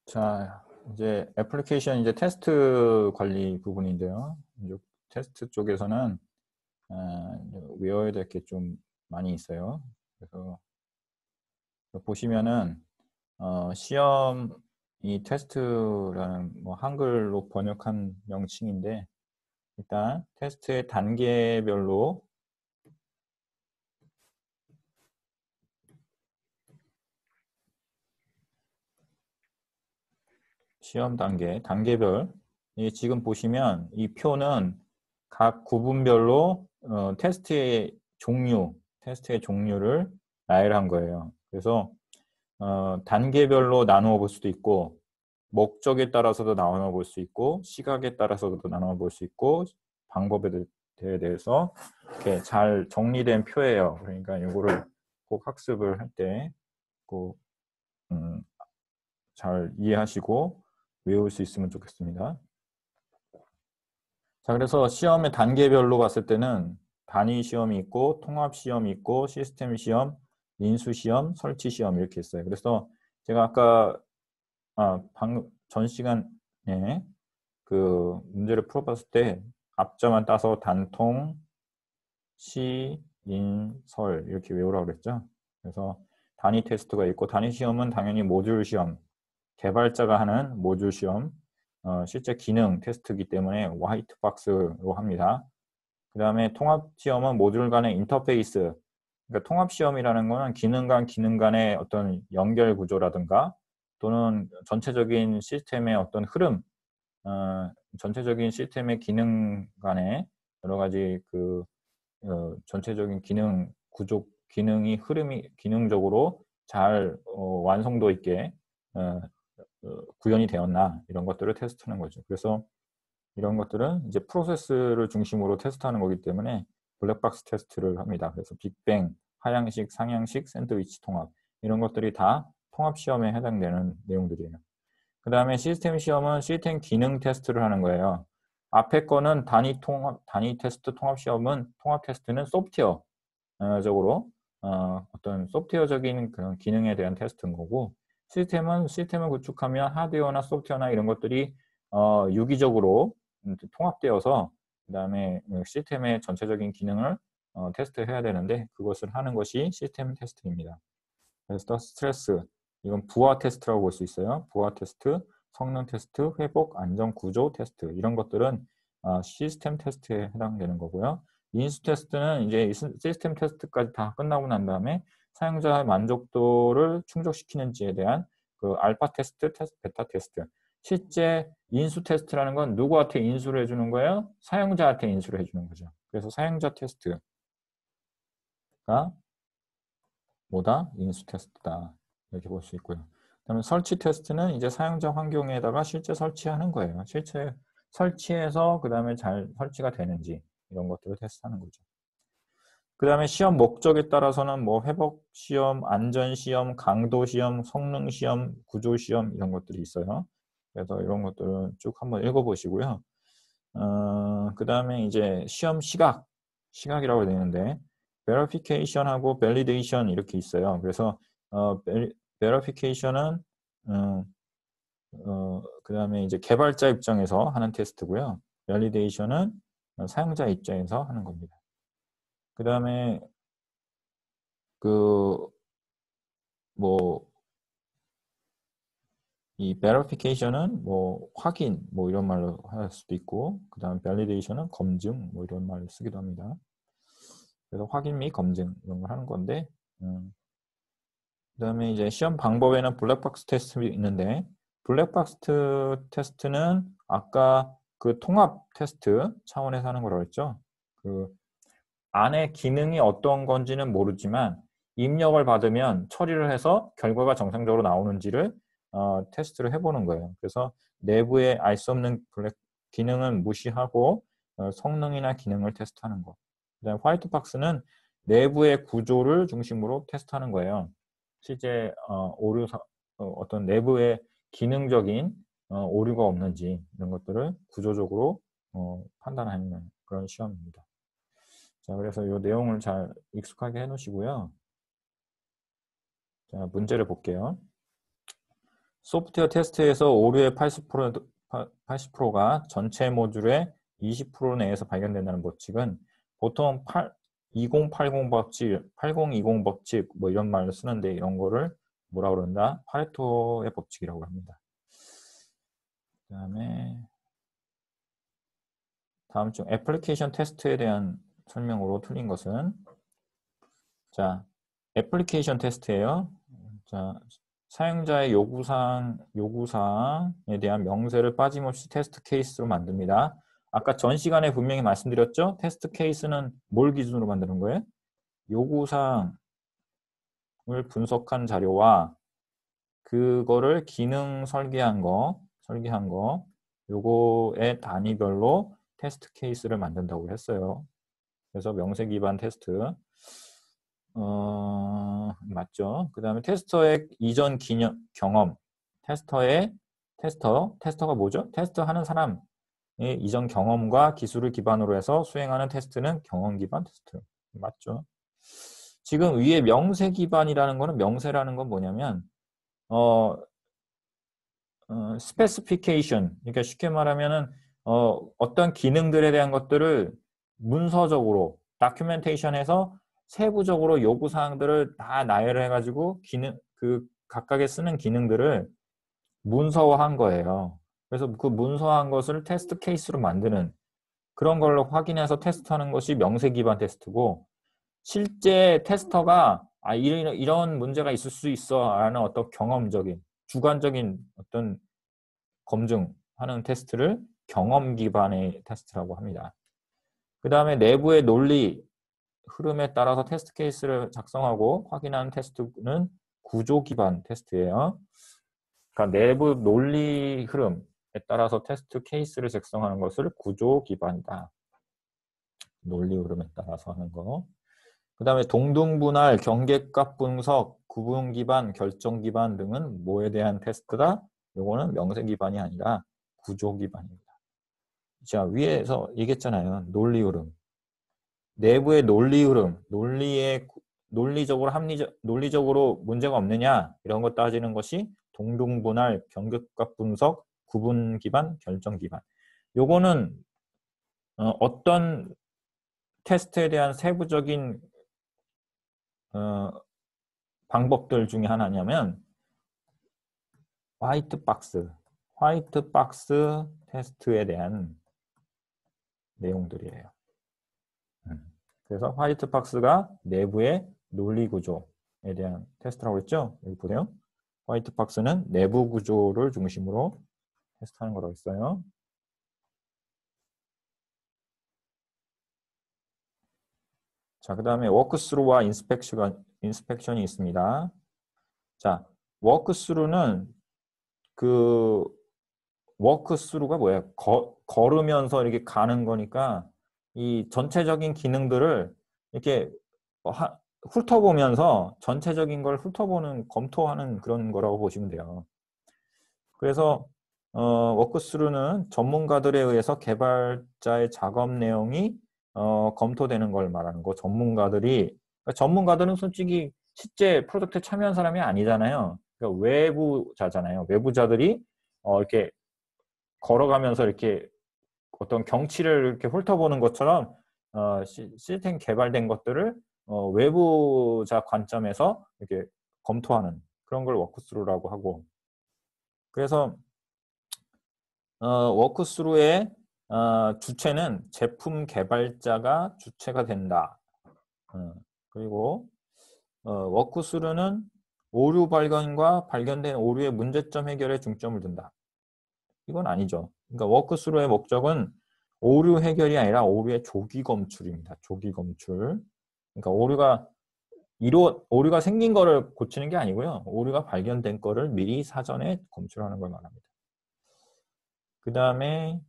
자, 이제 애플리케이션 이제 테스트 관리 부분인데요. 이제 테스트 쪽에서는 외워야 될 게 좀 많이 있어요. 그래서 보시면은 시험이 테스트라는 뭐 한글로 번역한 명칭인데, 일단 테스트의 단계별로 시험 단계별, 지금 보시면 이 표는 각 구분별로 테스트의 종류를 나열한 거예요. 그래서 단계별로 나누어 볼 수도 있고, 목적에 따라서도 나누어 볼 수 있고, 시각에 따라서도 나누어 볼 수 있고, 방법에 대해서 이렇게 잘 정리된 표예요. 그러니까 이거를 꼭 학습을 할 때 꼭 잘 이해하시고 외울 수 있으면 좋겠습니다. 자, 그래서 시험의 단계별로 봤을 때는 단위 시험이 있고, 통합 시험이 있고, 시스템 시험, 인수 시험, 설치 시험 이렇게 있어요. 그래서 제가 아까 방금 전 시간에 그 문제를 풀어봤을 때 앞자만 따서 단통, 시, 인, 설 이렇게 외우라고 그랬죠. 그래서 단위 테스트가 있고, 단위 시험은 당연히 모듈 시험, 개발자가 하는 모듈 시험, 실제 기능 테스트이기 때문에 화이트 박스로 합니다. 그 다음에 통합 시험은 모듈 간의 인터페이스, 그러니까 통합 시험이라는 거는 기능 간의 어떤 연결 구조라든가 또는 전체적인 시스템의 어떤 흐름, 전체적인 시스템의 기능 간의 여러 가지 그 전체적인 기능 구조, 흐름이 기능적으로 잘 완성도 있게 구현이 되었나 이런 것들을 테스트하는 거죠. 그래서 이런 것들은 이제 프로세스를 중심으로 테스트하는 거기 때문에 블랙박스 테스트를 합니다. 그래서 빅뱅, 하향식, 상향식, 샌드위치 통합 이런 것들이 다 통합 시험에 해당되는 내용들이에요. 그 다음에 시스템 시험은 시스템 기능 테스트를 하는 거예요. 앞에 거는 단위 테스트 통합 시험은 통합 테스트는 소프트웨어적으로 어떤 소프트웨어적인 그런 기능에 대한 테스트인 거고, 시스템을 구축하면 하드웨어나 소프트웨어나 이런 것들이 유기적으로 통합되어서 그 다음에 시스템의 전체적인 기능을 테스트해야 되는데, 그것을 하는 것이 시스템 테스트입니다. 그래서 스트레스, 이건 부하 테스트라고 볼 수 있어요. 부하 테스트, 성능 테스트, 회복, 안전 구조 테스트 이런 것들은 시스템 테스트에 해당되는 거고요. 인수 테스트는 이제 시스템 테스트까지 다 끝나고 난 다음에 사용자의 만족도를 충족시키는지에 대한 그 알파 테스트, 베타 테스트. 실제 인수 테스트라는 건 누구한테 인수를 해주는 거예요? 사용자한테 인수를 해주는 거죠. 그래서 사용자 테스트가 뭐다? 인수 테스트다. 이렇게 볼 수 있고요. 그다음에 설치 테스트는 이제 사용자 환경에다가 실제 설치하는 거예요. 실제 설치해서 그 다음에 잘 설치가 되는지 이런 것들을 테스트하는 거죠. 그 다음에 시험 목적에 따라서는 뭐 회복 시험, 안전 시험, 강도 시험, 성능 시험, 구조 시험 이런 것들이 있어요. 그래서 이런 것들은 쭉 한번 읽어보시고요. 그 다음에 이제 시험 시각이라고 되는데 verification하고 validation 이렇게 있어요. 그래서 verification은 그 다음에 이제 개발자 입장에서 하는 테스트고요. validation은 사용자 입장에서 하는 겁니다. 그 다음에 이 verification은 뭐 확인 뭐 이런 말로 할 수도 있고, 그 다음 validation은 검증 뭐 이런 말을 쓰기도 합니다. 그래서 확인 및 검증 이런 걸 하는 건데, 그 다음에 이제 시험 방법에는 블랙박스 테스트가 있는데, 블랙박스 테스트는 아까 그 통합 테스트 차원에서 하는 거라고 했죠. 그 안에 기능이 어떤 건지는 모르지만 입력을 받으면 처리를 해서 결과가 정상적으로 나오는지를 테스트를 해보는 거예요. 그래서 내부에 알 수 없는 기능은 무시하고 성능이나 기능을 테스트하는 거. 그다음 화이트박스는 내부의 구조를 중심으로 테스트하는 거예요. 실제 어떤 내부의 기능적인 오류가 없는지 이런 것들을 구조적으로 판단하는 그런 시험입니다. 자, 그래서 이 내용을 잘 익숙하게 해 놓으시고요. 자, 문제를 볼게요. 소프트웨어 테스트에서 오류의 80%가 전체 모듈의 20% 내에서 발견된다는 법칙은 보통 2080 법칙, 8020 법칙 뭐 이런 말을 쓰는데 이런 거를 뭐라 그런다? 파레토의 법칙이라고 합니다. 그다음에 다음 중 애플리케이션 테스트에 대한 설명으로 틀린 것은 자, 애플리케이션 테스트예요. 자, 사용자의 요구사항에 대한 명세를 빠짐없이 테스트 케이스로 만듭니다. 아까 전 시간에 분명히 말씀드렸죠? 테스트 케이스는 뭘 기준으로 만드는 거예요? 요구사항을 분석한 자료와 그거를 기능 설계한 거, 요거의 단위별로 테스트 케이스를 만든다고 했어요. 그래서 명세 기반 테스트. 맞죠. 그 다음에 테스터의 이전 경험. 테스터가 뭐죠? 테스트하는 사람의 이전 경험과 기술을 기반으로 해서 수행하는 테스트는 경험 기반 테스트. 맞죠. 지금 위에 명세 기반이라는 거는 명세라는 건 뭐냐면, 스페시피케이션. 그러니까 쉽게 말하면은, 어떤 기능들에 대한 것들을 문서적으로, 다큐멘테이션에서 세부적으로 요구사항들을 다 나열을 해가지고 각각에 쓰는 기능들을 문서화한 거예요. 그래서 그 문서화한 것을 테스트 케이스로 만드는 그런 걸로 확인해서 테스트하는 것이 명세 기반 테스트고, 실제 테스터가 이런 문제가 있을 수 있어 라는 어떤 경험적인 주관적인 어떤 검증하는 테스트를 경험 기반의 테스트라고 합니다. 그 다음에 내부의 논리 흐름에 따라서 테스트 케이스를 작성하고 확인하는 테스트는 구조 기반 테스트예요. 그러니까 내부 논리 흐름에 따라서 테스트 케이스를 작성하는 것을 구조 기반이다. 논리 흐름에 따라서 하는 거. 그 다음에 동등분할, 경계값 분석, 구분 기반, 결정 기반 등은 뭐에 대한 테스트다? 요거는 명세 기반이 아니라 구조 기반입니다. 자, 위에서 얘기했잖아요. 논리 흐름. 내부의 논리 흐름, 논리적으로 문제가 없느냐 이런 거 따지는 것이 동등분할, 경계값 분석, 구분 기반, 결정 기반. 요거는 어떤 테스트에 대한 세부적인 방법들 중에 하나냐면 화이트 박스 테스트에 대한 내용들이에요. 그래서 화이트 박스가 내부의 논리 구조에 대한 테스트라고 했죠. 여기 보세요. 화이트 박스는 내부 구조를 중심으로 테스트하는 거라고 했어요. 자, 그 다음에 워크스루와 인스펙션이 있습니다. 자, 워크스루는 워크스루가 뭐예요? 걸으면서 이렇게 가는 거니까 이 전체적인 기능들을 이렇게 훑어보면서 전체적인 걸 검토하는 그런 거라고 보시면 돼요. 그래서 워크스루는 전문가들에 의해서 개발자의 작업 내용이 검토되는 걸 말하는 거. 그러니까 전문가들은 솔직히 실제 프로젝트에 참여한 사람이 아니잖아요. 그러니까 외부자잖아요. 외부자들이 이렇게 걸어가면서 이렇게 어떤 경치를 이렇게 훑어보는 것처럼 시스템 개발된 것들을 외부자 관점에서 이렇게 검토하는 그런 걸 워크스루라고 하고, 그래서 워크스루의 주체는 제품 개발자가 주체가 된다. 그리고 워크스루는 오류 발견과 발견된 오류의 문제점 해결에 중점을 둔다. 이건 아니죠. 그러니까 워크스루의 목적은 오류 해결이 아니라 오류의 조기 검출입니다. 조기 검출. 그러니까 오류가 생긴 거를 고치는 게 아니고요. 오류가 발견된 거를 미리 사전에 검출하는 걸 말합니다. 그 다음에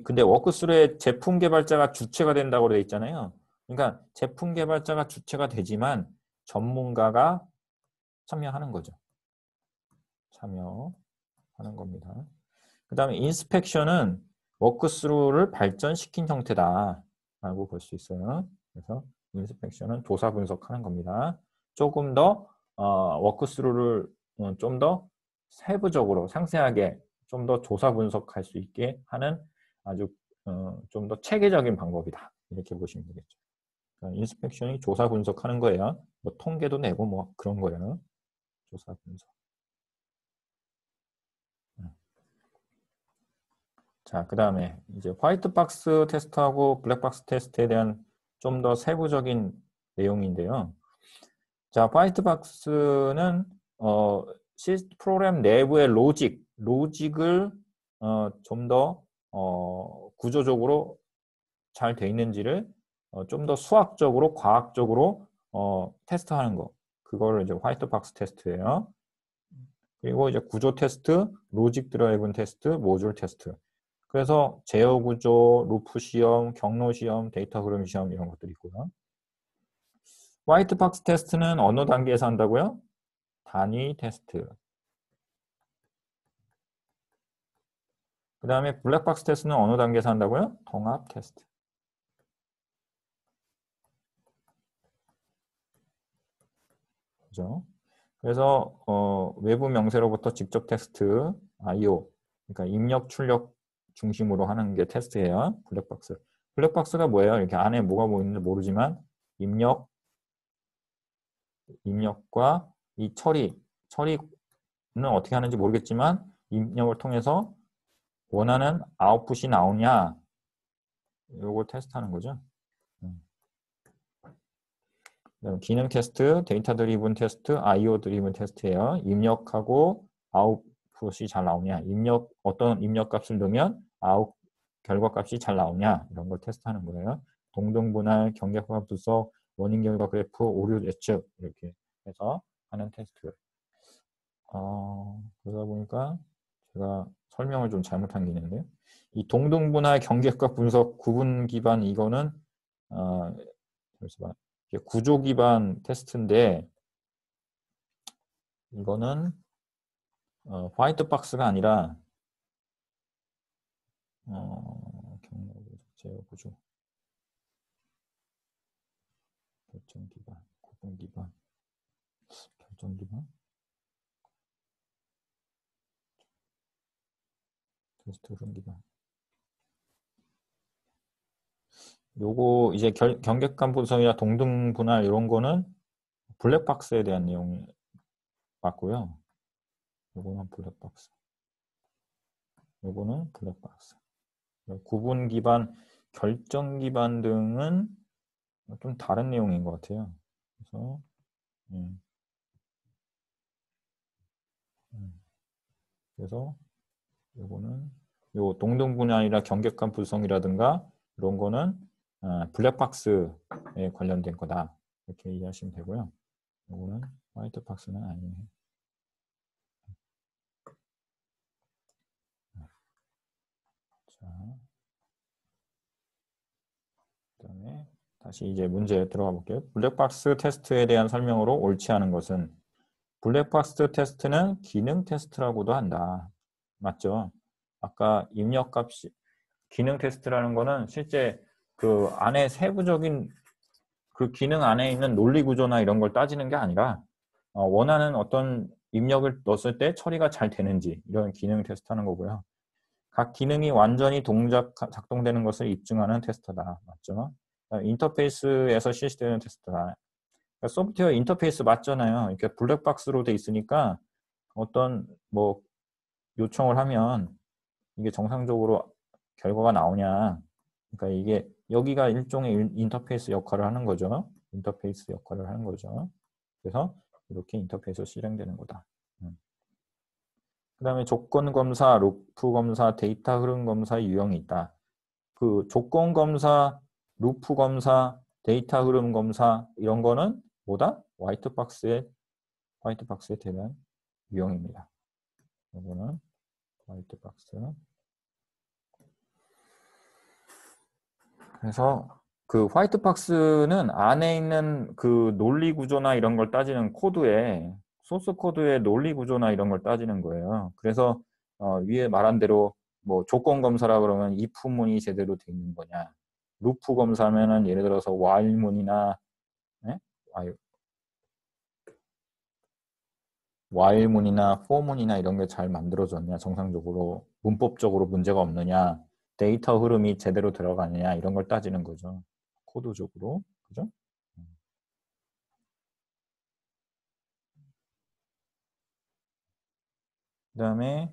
근데 워크스루의 제품 개발자가 주체가 된다고 되어 있잖아요. 그러니까 제품 개발자가 주체가 되지만 전문가가 참여하는 거죠. 참여하는 겁니다. 그 다음에 인스펙션은 워크스루를 발전시킨 형태다 라고 볼 수 있어요. 그래서 인스펙션은 조사 분석하는 겁니다. 조금 더 워크스루를 좀 더 세부적으로 상세하게 좀 더 조사 분석할 수 있게 하는 아주 좀 더 체계적인 방법이다. 이렇게 보시면 되겠죠. 그러니까 인스펙션이 조사 분석하는 거예요. 뭐 통계도 내고 뭐 그런 거예요. 조사 분석. 자, 그 다음에 이제 화이트 박스 테스트하고 블랙 박스 테스트에 대한 좀 더 세부적인 내용인데요. 자, 화이트 박스는 프로그램 내부의 로직을 좀 더 구조적으로 잘 돼 있는지를 좀 더 수학적으로, 과학적으로 테스트하는 거. 그거를 이제 화이트 박스 테스트예요. 그리고 이제 구조 테스트, 로직 드라이븐 테스트, 모듈 테스트. 그래서 제어 구조, 루프 시험, 경로 시험, 데이터 흐름 시험 이런 것들이 있고요. 화이트 박스 테스트는 어느 단계에서 한다고요? 단위 테스트. 그 다음에 블랙박스 테스트는 어느 단계에서 한다고요? 통합 테스트. 그죠? 그래서 외부 명세로부터 직접 테스트, I/O, 그러니까 입력, 출력 중심으로 하는 게 테스트예요. 블랙박스. 블랙박스가 뭐예요? 이렇게 안에 뭐가 뭐 있는지 모르지만 입력과 이 처리는 어떻게 하는지 모르겠지만 입력을 통해서 원하는 아웃풋이 나오냐 요걸 테스트하는 거죠. 기능 테스트, 데이터 드리븐 테스트, I/O 드리븐 테스트예요. 입력하고 아웃풋이 잘 나오냐, 어떤 입력 값을 넣으면 아웃 결과 값이 잘 나오냐 이런 걸 테스트하는 거예요. 동등 분할, 경계화 분석, 원인 결과 그래프, 오류 예측 이렇게 해서 하는 테스트. 그러다 보니까 제가 설명을 좀 잘못한 게 있는데 이 동등 분할, 경계화 분석, 구분 기반 이거는 잠시만. 구조 기반 테스트인데 이거는 화이트 박스가 아니라 경로 제어 구조, 결정 기반, 구분 기반, 결정 기반, 테스트 흐름 기반. 요거 이제 경계감 분석이나 동등 분할 이런 거는 블랙박스에 대한 내용이 맞고요. 요거는 블랙박스. 요거는 블랙박스. 구분 기반, 결정 기반 등은 좀 다른 내용인 것 같아요. 그래서 그래서 요거는 요 동등 분할이나 경계감 분석이라든가 이런 거는 블랙박스에 관련된 거다. 이렇게 이해하시면 되고요. 요거는 화이트 박스는 아니에요. 자, 그다음에 다시 이제 문제 들어가 볼게요. 블랙박스 테스트에 대한 설명으로 옳지 않은 것은 블랙박스 테스트는 기능 테스트라고도 한다. 맞죠? 아까 입력값이 기능 테스트라는 거는 실제 그 안에 세부적인 그 기능 안에 있는 논리 구조나 이런 걸 따지는 게 아니라 원하는 어떤 입력을 넣었을 때 처리가 잘 되는지 이런 기능 테스트하는 거고요. 각 기능이 완전히 작동되는 것을 입증하는 테스트다. 맞죠? 인터페이스에서 실시되는 테스트다. 그러니까 소프트웨어 인터페이스 맞잖아요. 이렇게 블랙박스로 돼 있으니까 어떤 뭐 요청을 하면 이게 정상적으로 결과가 나오냐. 그러니까 이게 여기가 일종의 인터페이스 역할을 하는 거죠. 인터페이스 역할을 하는 거죠. 그래서 이렇게 인터페이스로 실행되는 거다. 그 다음에 조건 검사, 루프 검사, 데이터 흐름 검사의 유형이 있다. 그 조건 검사, 루프 검사, 데이터 흐름 검사 이런 거는 뭐다? 화이트 박스에 대한 유형입니다. 이거는 화이트 박스. 그래서 그 화이트 박스는 안에 있는 그 논리 구조나 이런 걸 따지는 코드에 소스 코드의 논리 구조나 이런 걸 따지는 거예요. 그래서 위에 말한 대로 뭐 조건 검사라 그러면 if문이 제대로 돼 있는 거냐, 루프 검사면은 예를 들어서 while문이나 while문이나 for문이나 이런 게 잘 만들어졌냐, 정상적으로 문법적으로 문제가 없느냐, 데이터 흐름이 제대로 들어가느냐 이런 걸 따지는 거죠. 코드적으로. 그죠? 그다음에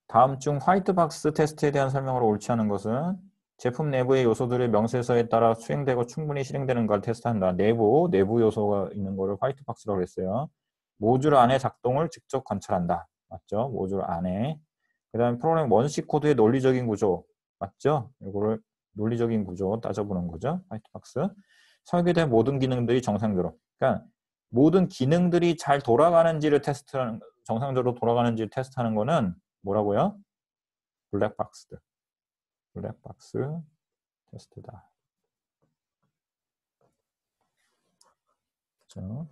다음 중 화이트박스 테스트에 대한 설명으로 옳지 않은 것은 제품 내부의 요소들의 명세서에 따라 수행되고 충분히 실행되는 걸 테스트한다. 내부 요소가 있는 거를 화이트박스라고 했어요. 모듈 안의 작동을 직접 관찰한다. 맞죠? 모듈 안에. 그 다음에 프로그램 원시 코드의 논리적인 구조. 맞죠? 이거를 논리적인 구조 따져보는 거죠. 화이트박스. 설계된 모든 기능들이 정상적으로. 그러니까 모든 기능들이 잘 돌아가는지를 테스트하는, 정상적으로 돌아가는지를 테스트하는 거는 뭐라고요? 블랙박스. 블랙박스 테스트다. 그렇죠?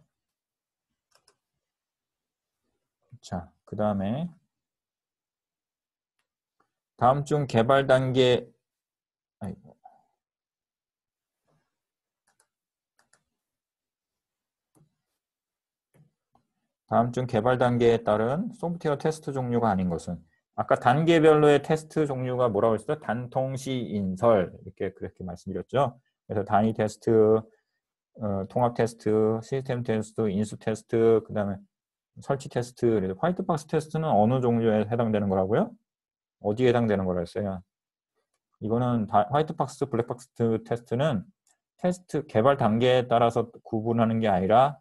자, 그 다음에 다음 중 개발 단계, 아이고. 다음 중 개발 단계에 따른 소프트웨어 테스트 종류가 아닌 것은, 아까 단계별로의 테스트 종류가 뭐라고 했어요? 단통시인설 이렇게 그렇게 말씀드렸죠. 그래서 단위 테스트, 통합 테스트, 시스템 테스트, 인수 테스트, 그 다음에 설치 테스트, 화이트박스 테스트는 어느 종류에 해당되는 거라고요? 어디에 해당되는 거라 했어요? 이거는 화이트박스, 블랙박스 테스트는 테스트 개발 단계에 따라서 구분하는 게 아니라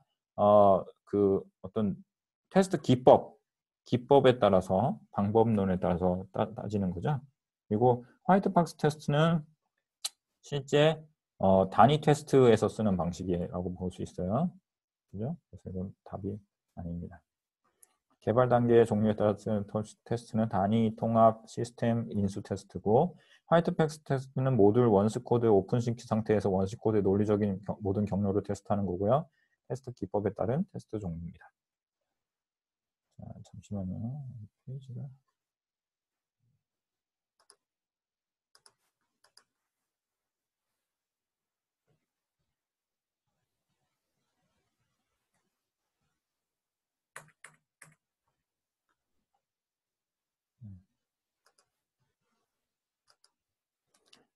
그 어떤 테스트 기법에 따라서 방법론에 따라서 따지는 거죠. 그리고 화이트박스 테스트는 실제 단위 테스트에서 쓰는 방식이라고 볼 수 있어요. 그죠? 그래서 이건 답이 아닙니다. 개발 단계의 종류에 따라 쓰는 테스트는 단위, 통합, 시스템, 인수 테스트고, 화이트박스 테스트는 모듈 원스 코드 오픈싱크 상태에서 원시 코드의 논리적인 모든 경로를 테스트하는 거고요. 테스트 기법에 따른 테스트 종류입니다. 자, 잠시만요. 페이지가.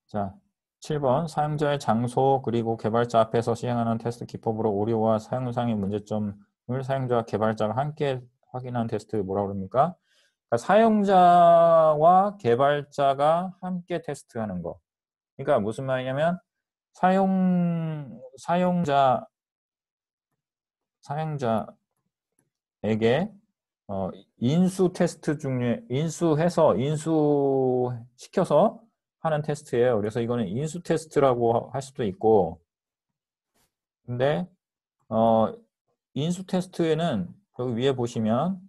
자, 7번 사용자의 장소 그리고 개발자 앞에서 시행하는 테스트 기법으로 오류와 사용상의 문제점을 사용자와 개발자가 함께 확인하는 테스트 뭐라고 그럽니까? 그러니까 사용자와 개발자가 함께 테스트하는 거. 그러니까 무슨 말이냐면 사용자에게 인수 테스트 중에 인수시켜서 하는 테스트예요. 그래서 이거는 인수 테스트라고 할 수도 있고, 근데 인수 테스트에는 여기 위에 보시면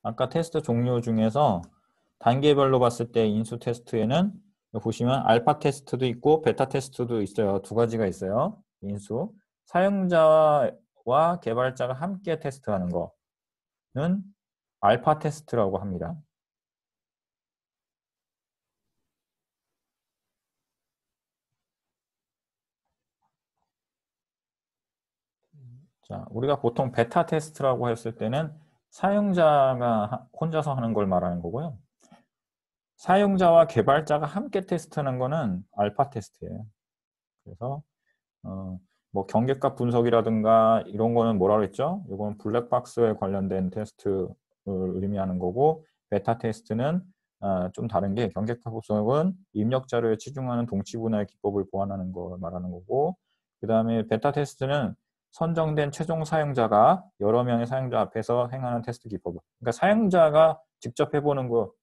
아까 테스트 종류 중에서 단계별로 봤을 때 인수 테스트에는 보시면 알파 테스트도 있고 베타 테스트도 있어요. 두 가지가 있어요. 인수. 사용자와 개발자가 함께 테스트하는 거는 알파 테스트라고 합니다. 자, 우리가 보통 베타 테스트라고 했을 때는 사용자가 혼자서 하는 걸 말하는 거고요. 사용자와 개발자가 함께 테스트하는 거는 알파 테스트예요. 그래서 뭐 경계값 분석이라든가 이런 거는 뭐라 그랬죠? 이건 블랙박스에 관련된 테스트를 의미하는 거고, 베타 테스트는 좀 다른 게, 경계값 분석은 입력 자료에 치중하는 동치 분할 기법을 보완하는 걸 말하는 거고, 그 다음에 베타 테스트는 선정된 최종 사용자가 여러 명의 사용자 앞에서 행하는 테스트 기법. 그러니까 사용자가 직접 해보는 거,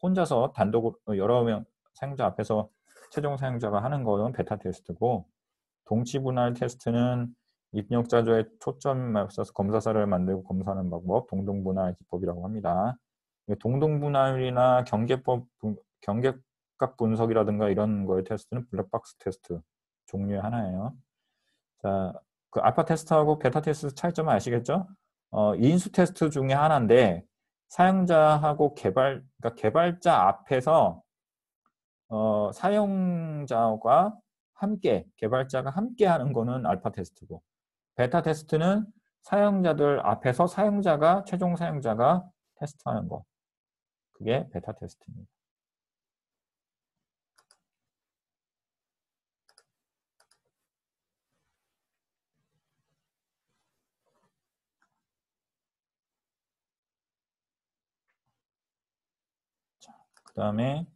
혼자서 단독으로 여러 명 사용자 앞에서 최종 사용자가 하는 거는 베타 테스트고, 동치 분할 테스트는 입력 자료에 초점 맞춰서 검사사를 만들고 검사하는 방법, 동등분할 기법이라고 합니다. 동등분할이나 경계값 분석이라든가 이런 거의 테스트는 블랙박스 테스트 종류의 하나예요. 자, 그 알파 테스트하고 베타 테스트 차이점을 아시겠죠? 인수 테스트 중에 하나인데 사용자하고 그러니까 개발자 앞에서 사용자가 함께, 개발자가 함께 하는 거는 알파 테스트고, 베타 테스트는 사용자들 앞에서 최종 사용자가 테스트하는 거. 그게 베타 테스트입니다. 그 다음에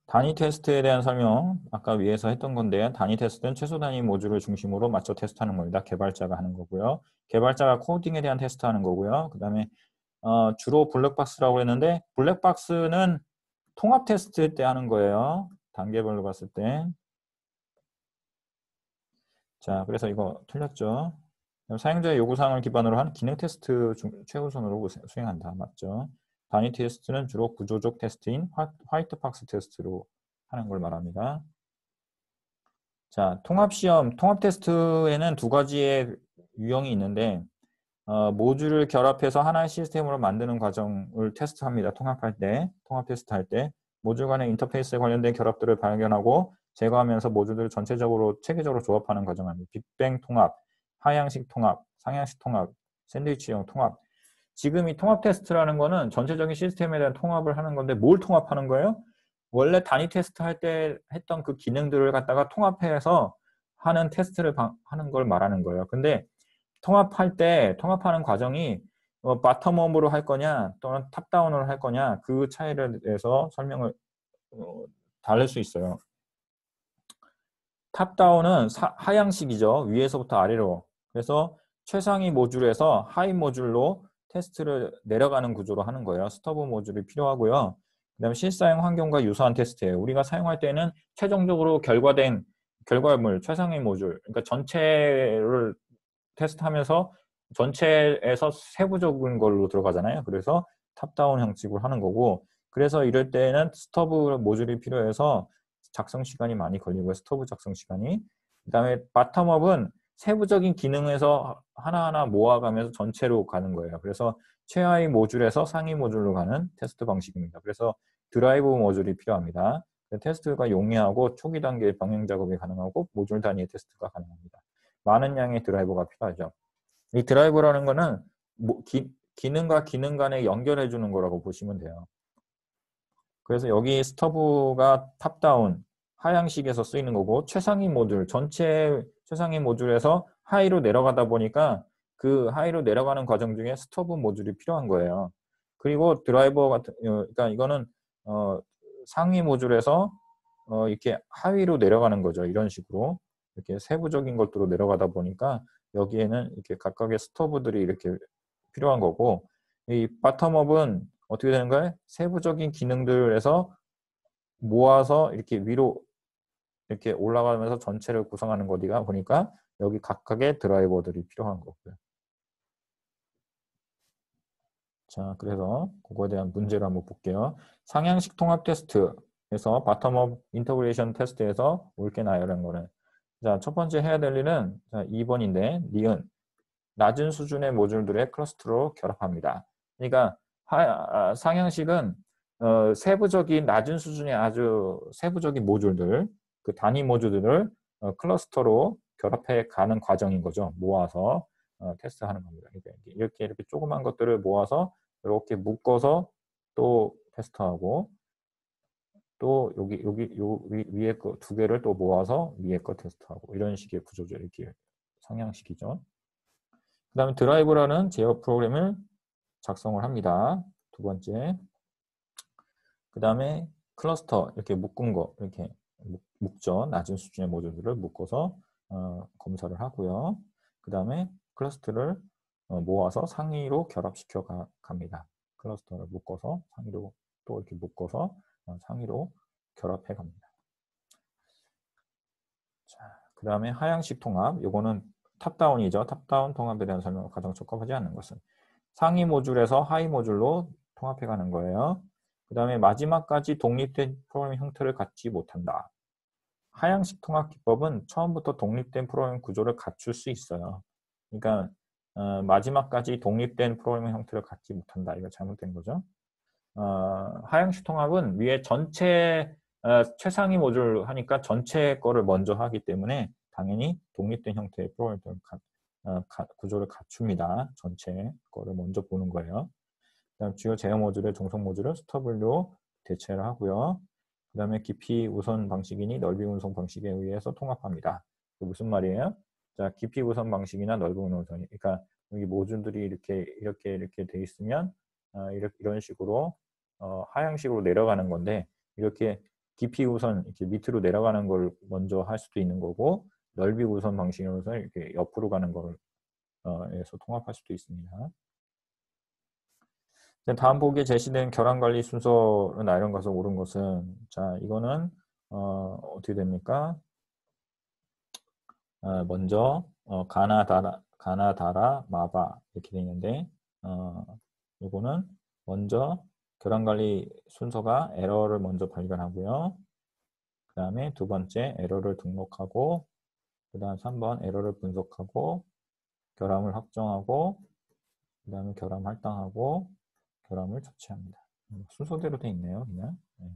단위 테스트에 대한 설명 아까 위에서 했던 건데 단위 테스트는 최소 단위 모듈을 중심으로 맞춰 테스트하는 겁니다. 개발자가 하는 거고요. 개발자가 코딩에 대한 테스트하는 거고요. 그 다음에 주로 블랙박스라고 했는데 블랙박스는 통합 테스트 때 하는 거예요. 단계별로 봤을 때. 자, 그래서 이거 틀렸죠. 사용자의 요구사항을 기반으로 한 기능 테스트 최우선으로 수행한다. 맞죠? 단위 테스트는 주로 구조적 테스트인 화이트박스 테스트로 하는 걸 말합니다. 자, 통합시험, 통합 테스트에는 두 가지의 유형이 있는데 모듈을 결합해서 하나의 시스템으로 만드는 과정을 테스트합니다. 통합 테스트 할 때 모듈 간의 인터페이스에 관련된 결합들을 발견하고 제거하면서 모듈들을 전체적으로 체계적으로 조합하는 과정을 합니다. 빅뱅 통합, 하향식 통합, 상향식 통합, 샌드위치형 통합. 지금 이 통합 테스트라는 거는 전체적인 시스템에 대한 통합을 하는 건데 뭘 통합하는 거예요? 원래 단위 테스트 할 때 했던 그 기능들을 갖다가 통합해서 하는 테스트를 하는 걸 말하는 거예요. 근데 통합하는 과정이 바텀업으로 할 거냐 또는 탑다운으로 할 거냐 그 차이를 대해서 설명을 다를 수 있어요. 탑다운은 하향식이죠. 위에서부터 아래로. 그래서 최상위 모듈에서 하위 모듈로 테스트를 내려가는 구조로 하는 거예요. 스터브 모듈이 필요하고요. 그 다음에 실사용 환경과 유사한 테스트예요. 우리가 사용할 때는 최종적으로 결과된 결과물, 최상위 모듈, 그러니까 전체를 테스트하면서 전체에서 세부적인 걸로 들어가잖아요. 그래서 탑다운 형식으로 하는 거고, 그래서 이럴 때는 스터브 모듈이 필요해서 작성 시간이 많이 걸리고요. 스터브 작성 시간이. 그 다음에 바텀업은 세부적인 기능에서 하나하나 모아가면서 전체로 가는 거예요. 그래서 최하위 모듈에서 상위 모듈로 가는 테스트 방식입니다. 그래서 드라이브 모듈이 필요합니다. 테스트가 용이하고 초기 단계 병행 작업이 가능하고 모듈 단위의 테스트가 가능합니다. 많은 양의 드라이버가 필요하죠. 이 드라이버라는 거는 기능과 기능 간에 연결해 주는 거라고 보시면 돼요. 그래서 여기 스터브가 탑다운 하향식에서 쓰이는 거고 최상위 모듈 전체 최상위 모듈에서 하위로 내려가다 보니까 그 하위로 내려가는 과정 중에 스터브 모듈이 필요한 거예요. 그리고 드라이버 같은 그러니까 이거는 상위 모듈에서 이렇게 하위로 내려가는 거죠. 이런 식으로 이렇게 세부적인 것들로 내려가다 보니까 여기에는 이렇게 각각의 스터브들이 이렇게 필요한 거고 이 바텀업은 어떻게 되는가요? 세부적인 기능들에서 모아서 이렇게 위로 이렇게 올라가면서 전체를 구성하는 거디가 보니까 여기 각각의 드라이버들이 필요한 거고요. 자, 그래서 그거에 대한 문제를 한번 볼게요. 상향식 통합 테스트에서 바텀업 인터그레이션 테스트에서 옳게 나열한 거는 자, 첫 번째 해야 될 일은 자, 2번인데 니은 낮은 수준의 모듈들의 클러스터로 결합합니다. 그러니까 상향식은 세부적인 낮은 수준의 아주 세부적인 모듈들 그 단위 모듈들을 클러스터로 결합해 가는 과정인 거죠. 모아서 테스트하는 겁니다. 이렇게 조그만 것들을 모아서 이렇게 묶어서 또 테스트하고 또 여기 요 위에 거 두 개를 또 모아서 위에 거 테스트하고 이런 식의 구조죠. 이렇게 상향식이죠. 그 다음에 드라이브라는 제어 프로그램을 작성을 합니다. 두 번째. 그 다음에 클러스터 이렇게 묶은 거 이렇게 묶죠. 낮은 수준의 모듈들을 묶어서 검사를 하고요. 그 다음에 클러스터를 모아서 상위로 결합시켜 갑니다. 클러스터를 묶어서 상위로 또 이렇게 묶어서 상위로 결합해 갑니다. 자, 그 다음에 하향식 통합. 요거는 탑다운이죠. 탑다운 통합에 대한 설명을 가장 적합하지 않는 것은 상위 모듈에서 하위 모듈로 통합해 가는 거예요. 그 다음에 마지막까지 독립된 프로그램 형태를 갖지 못한다. 하향식 통합 기법은 처음부터 독립된 프로그램 구조를 갖출 수 있어요. 그러니까 마지막까지 독립된 프로그램 형태를 갖지 못한다. 이거 잘못된 거죠. 하향식 통합은 위에 전체 최상위 모듈 하니까 전체 거를 먼저 하기 때문에 당연히 독립된 형태의 프로그램 구조를 갖춥니다. 전체 거를 먼저 보는 거예요. 그다음 주요 제어 모듈의 종속 모듈을 스터블로 대체를 하고요. 그 다음에 깊이 우선 방식이니 넓이 운송 방식에 의해서 통합합니다. 무슨 말이에요? 자, 깊이 우선 방식이나 넓이 우선, 그러니까 여기 모듈들이 이렇게 돼 있으면 이런 식으로 하향식으로 내려가는 건데, 이렇게 깊이 우선 이렇게 밑으로 내려가는 걸 먼저 할 수도 있는 거고, 넓이 우선 방식으로서 이렇게 옆으로 가는 걸 해서 통합할 수도 있습니다. 다음 보기에 제시된 결함관리 순서나 이런 것을 옳은 것은, 자, 이거는 어떻게 됩니까? 먼저 가나다라 마바 이렇게 되어 있는데, 이거는 먼저 결함관리 순서가 에러를 먼저 발견하고요. 그 다음에 두 번째 에러를 등록하고, 그 다음 3번 에러를 분석하고, 결함을 확정하고, 그 다음에 결함 할당하고, 결함을 조치합니다. 순서대로 돼 있네요, 그냥. 네.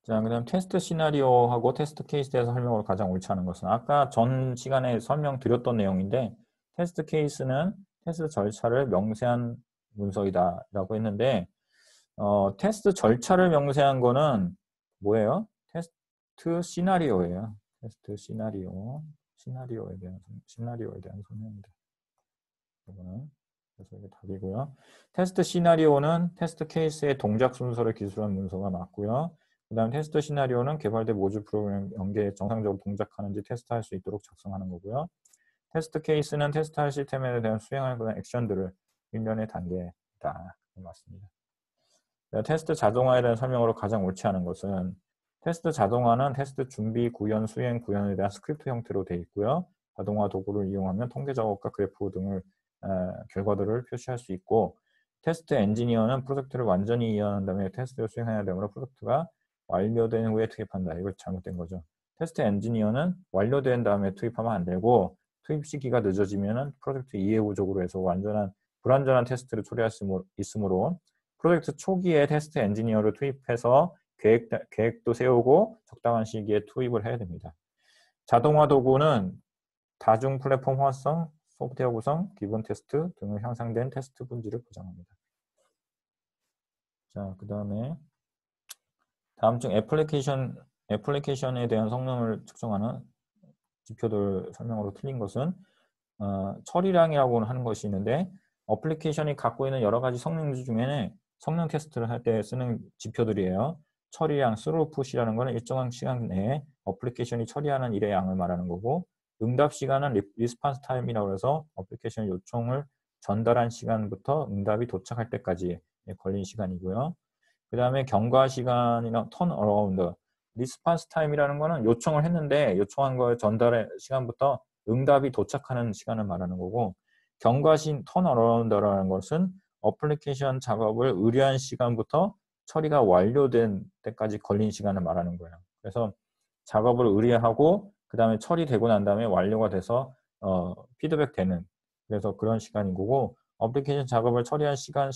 자, 그 다음 테스트 시나리오하고 테스트 케이스에 대해서 설명으로 가장 옳지 않은 것은, 아까 전 시간에 설명드렸던 내용인데, 테스트 케이스는 테스트 절차를 명세한 문서이다 라고 했는데, 테스트 절차를 명세한 거는 뭐예요? 테스트 시나리오예요. 테스트 시나리오에 대한 설명입니다. 이거는 그래서 이게 답이고요. 테스트 시나리오는 테스트 케이스의 동작 순서를 기술한 문서가 맞고요. 그 다음 테스트 시나리오는 개발된 모듈 프로그램 연계에 정상적으로 동작하는지 테스트할 수 있도록 작성하는 거고요. 테스트 케이스는 테스트할 시스템에 대한 수행할 그런 액션들을 일련의 단계다. 맞습니다. 테스트 자동화에 대한 설명으로 가장 옳지 않은 것은, 테스트 자동화는 테스트 준비, 구현, 수행, 구현에 대한 스크립트 형태로 되어 있고요. 자동화 도구를 이용하면 통계 작업과 그래프 등을 결과들을 표시할 수 있고, 테스트 엔지니어는 프로젝트를 완전히 이해한 다음에 테스트를 수행해야 되므로 프로젝트가 완료된 후에 투입한다. 이거 잘못된 거죠. 테스트 엔지니어는 완료된 다음에 투입하면 안 되고, 투입 시기가 늦어지면 프로젝트 이해 부족으로 해서 불완전한 테스트를 초래할 수 있으므로, 프로젝트 초기에 테스트 엔지니어를 투입해서 계획도 세우고 적당한 시기에 투입을 해야 됩니다. 자동화 도구는 다중 플랫폼 호환성, 소프트웨어 구성, 기본 테스트 등을 향상된 테스트 분지를 보장합니다. 자, 그 다음에 다음 중 애플리케이션에 대한 성능을 측정하는 지표들 설명으로 틀린 것은, 처리량이라고 하는 것이 있는데, 어플리케이션이 갖고 있는 여러 가지 성능 중에는 성능 테스트를 할 때 쓰는 지표들이에요. 처리량, 스루풋이라는 것은 일정한 시간 내에 어플리케이션이 처리하는 일의 양을 말하는 거고, 응답 시간은 리스폰스 타임이라고 해서 어플리케이션 요청을 전달한 시간부터 응답이 도착할 때까지 걸린 시간이고요. 그 다음에 경과 시간이나 턴 어라운드, 리스폰스 타임이라는 거는 요청을 했는데 요청한 걸 전달의 시간부터 응답이 도착하는 시간을 말하는 거고, 경과신 턴 어라운드라는 것은 어플리케이션 작업을 의뢰한 시간부터 처리가 완료된 때까지 걸린 시간을 말하는 거예요. 그래서 작업을 의뢰하고 그 다음에 처리되고 난 다음에 완료가 돼서 피드백 되는, 그래서 그런 시간인 거고, 어플리케이션 작업을 처리한 시간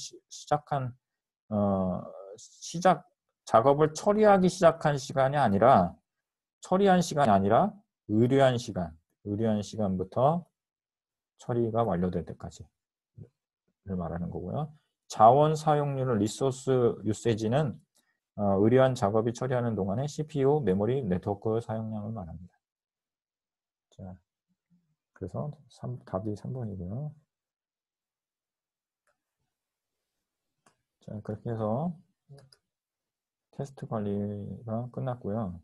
작업을 처리하기 시작한 시간이 아니라 의뢰한 시간부터 처리가 완료될 때까지를 말하는 거고요. 자원 사용률은 리소스 유세지는 의뢰한 작업이 처리하는 동안에 CPU, 메모리, 네트워크 사용량을 말합니다. 자, 그래서 답이 3번이고요. 자, 그렇게 해서 테스트 관리가 끝났고요.